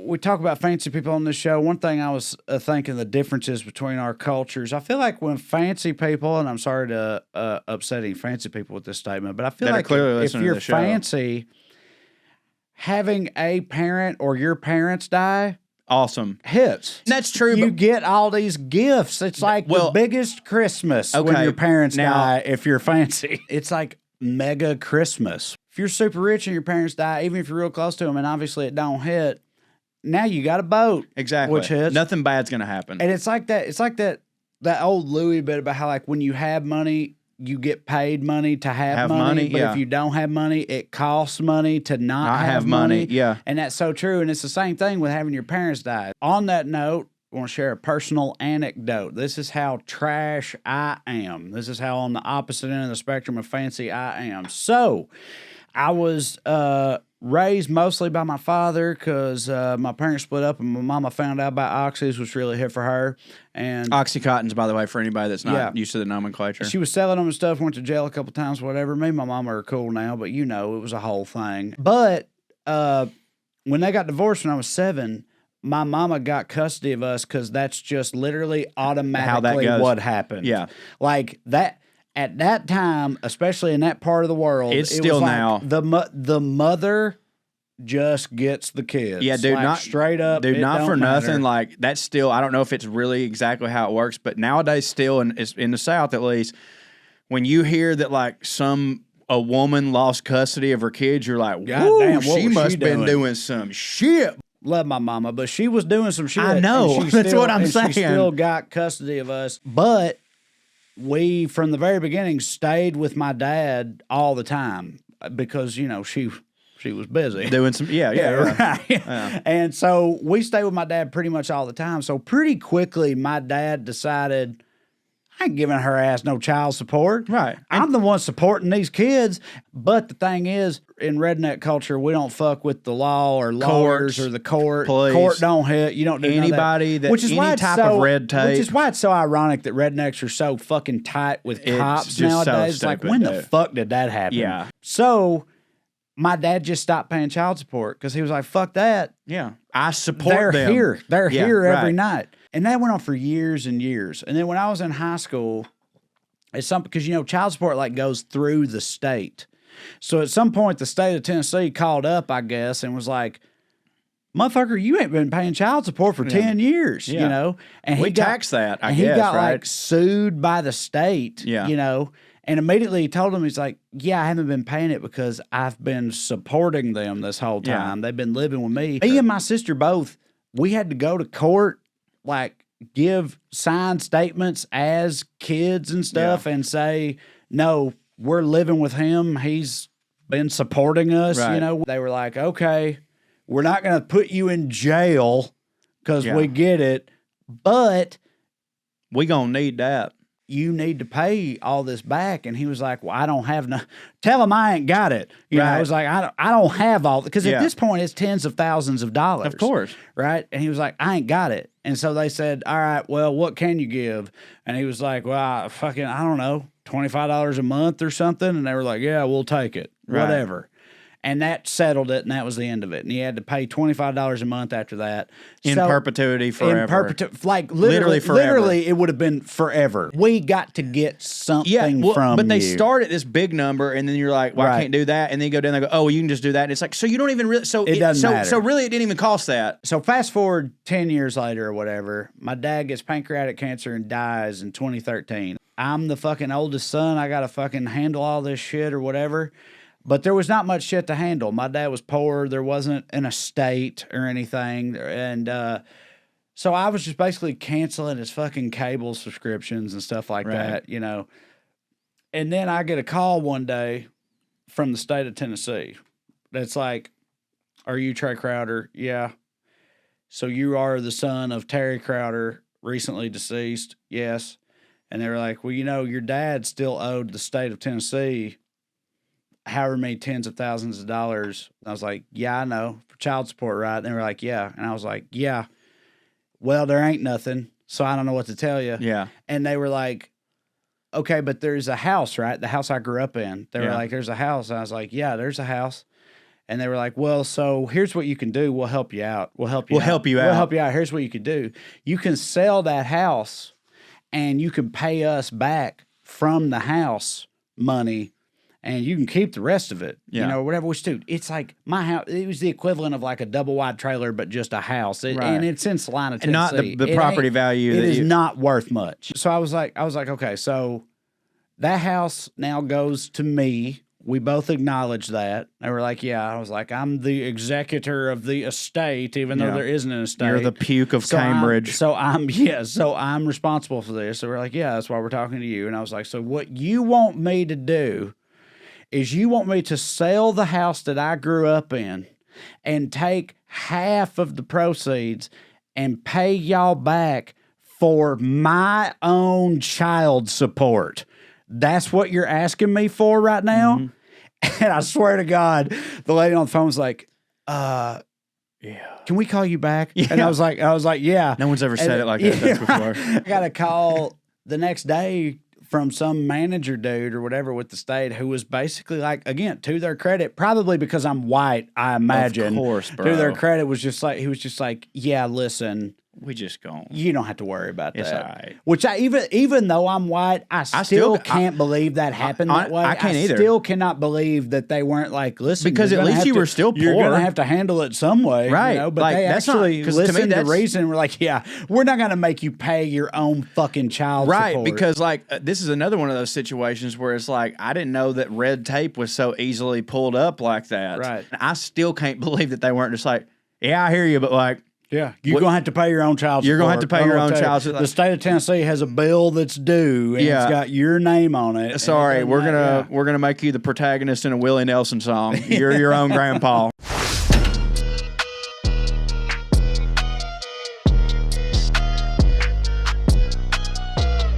we talk about fancy people on this show. One thing I was thinking the differences between our cultures. I feel like when fancy people, and I'm sorry to upset any fancy people with this statement, but I feel like if you're fancy, having a parent or your parents die, awesome hits. That's true. You get all these gifts. It's like the biggest Christmas when your parents die. If you're fancy, it's like mega Christmas. If you're super rich and your parents die, even if you're real close to them, and obviously it don't hit, now you got a boat. Exactly. Which hits. Nothing bad's gonna happen. And it's like that. It's like that old Louis bit about how like when you have money, you get paid money to have money. But if you don't have money, it costs money to not have money. Yeah. And that's so true. And it's the same thing with having your parents die. On that note, I want to share a personal anecdote. This is how trash I am. This is how on the opposite end of the spectrum of fancy I am. So I was raised mostly by my father because my parents split up and my mama found out about oxys, which really hit for her. And Oxycontins, by the way, for anybody that's not used to the nomenclature. She was selling them and stuff, went to jail a couple times, whatever. Me and my mama are cool now, but it was a whole thing. But when they got divorced when I was 7, my mama got custody of us because that's just literally automatically what happened. Yeah. Like that. At that time, especially in that part of the world, it's still now. The mother just gets the kids. Yeah, dude, like, not straight up. Dude, not for matter. nothing. Like that's still. I don't know if it's really exactly how it works, but nowadays, still in the South at least, when you hear that like a woman lost custody of her kids, you're like, God damn, she must have been doing some shit. Love my mama, but she was doing some shit. I know. That's what I'm saying. She still got custody of us, but we, from the very beginning, stayed with my dad all the time because, she was busy. Doing some, right. Yeah. And so we stayed with my dad pretty much all the time. So pretty quickly, my dad decided, I ain't giving her ass no child support. Right. I'm the one supporting these kids. But the thing is, in redneck culture, we don't fuck with the law or lawyers or the court. Police. Court don't hit. You don't do anybody that. Which is any type of red tape. Which is why it's so ironic that rednecks are so fucking tight with cops nowadays. So it's like, when the fuck did that happen? Yeah. So my dad just stopped paying child support because he was like, fuck that. Yeah. I support them. Here. They're here every night. And that went on for years and years. And then when I was in high school, it's something because child support like goes through the state. So at some point, the state of Tennessee called up, I guess, and was like, "Motherfucker, you ain't been paying child support for 10 years." And we tax that. He got like sued by the state. And immediately he told him, he's like, "Yeah, I haven't been paying it because I've been supporting them this whole time. They've been living with me." Me and my sister both. We had to go to court. Like give signed statements as kids and stuff and say, no, we're living with him. He's been supporting us. Right. They were like, okay, we're not going to put you in jail because we get it, but we going to need that. You need to pay all this back. And he was like, well, I don't have no, tell him I ain't got it. I was like, I don't have all, because at this point it's tens of thousands of dollars. Of course. Right. And he was like, I ain't got it. And so they said, all right, well, what can you give? And he was like, well, I don't know, $25 a month or something. And they were like, yeah, we'll take it. Whatever. And that settled it, and that was the end of it. And he had to pay $25 a month after that. In perpetuity forever. Like literally forever. Literally, it would have been forever. We got to get something from but they you. start at this big number, and then you're like, well, I can't do that. And then you go down and go, oh, well, you can just do that. And it's like, so you don't even really, it doesn't matter. So really it didn't even cost that. So fast forward 10 years later or whatever, my dad gets pancreatic cancer and dies in 2013. I'm the fucking oldest son. I got to fucking handle all this shit or whatever. But there was not much shit to handle. My dad was poor. There wasn't an estate or anything. And so I was just basically canceling his fucking cable subscriptions and stuff like that, And then I get a call one day from the state of Tennessee that's like, are you Trae Crowder? Yeah. So you are the son of Trae Crowder, recently deceased? Yes. And they were like, well, your dad still owed the state of Tennessee however many tens of thousands of dollars. And I was like, yeah, I know, for child support, right? And they were like, yeah. And I was like, yeah. Well, there ain't nothing, so I don't know what to tell you. Yeah. And they were like, okay, but there's a house, right? The house I grew up in. They were like, there's a house. And I was like, yeah, there's a house. And they were like, well, so here's what you can do. We'll help you out. We'll help you out. We'll help you out. Here's what you could do. You can sell that house and you can pay us back from the house money and you can keep the rest of it. Yeah. You know, whatever. Which, dude, it's like my house. It was the equivalent of like a double wide trailer, but just a house. And it's in Salina, Tennessee. And not the property value. It is not worth much. So I was like, okay, so that house now goes to me. We both acknowledged that. They were like, yeah. I was like, I'm the executor of the estate, even though there isn't an estate. You're the puke of Cambridge. So I'm responsible for this. So we're like, yeah, that's why we're talking to you. And I was like, so what you want me to do is you want me to sell the house that I grew up in and take half of the proceeds and pay y'all back for my own child support. That's what you're asking me for right now? Mm-hmm. And I swear to God, the lady on the phone was like, yeah. Can we call you back? Yeah. And I was like, yeah. No one's ever said it like that before. I got a call the next day from some manager dude or whatever with the state who was basically like, again, to their credit, probably because I'm white, I imagine. Of course, bro. To their credit was just like, he was just like, yeah, listen. We just gone. You don't have to worry about that. It's all right. Which even though I'm white, I still can't believe that happened that way. I can't either. I still cannot believe that they weren't like, listen, because at least you were still poor. You're going to have to handle it some way, right? You know? But like, they actually listened to reason and were like, yeah, we're not going to make you pay your own fucking child support. Right? Because like this is another one of those situations where it's like I didn't know that red tape was so easily pulled up like that. Right? And I still can't believe that they weren't just like, yeah, I hear you, but like. Yeah, you're going to have to pay your own child support. You're going to have to pay your own child support. The state of Tennessee has a bill that's due, and it's got your name on it. Sorry, we're gonna make you the protagonist in a Willie Nelson song. You're your own grandpa.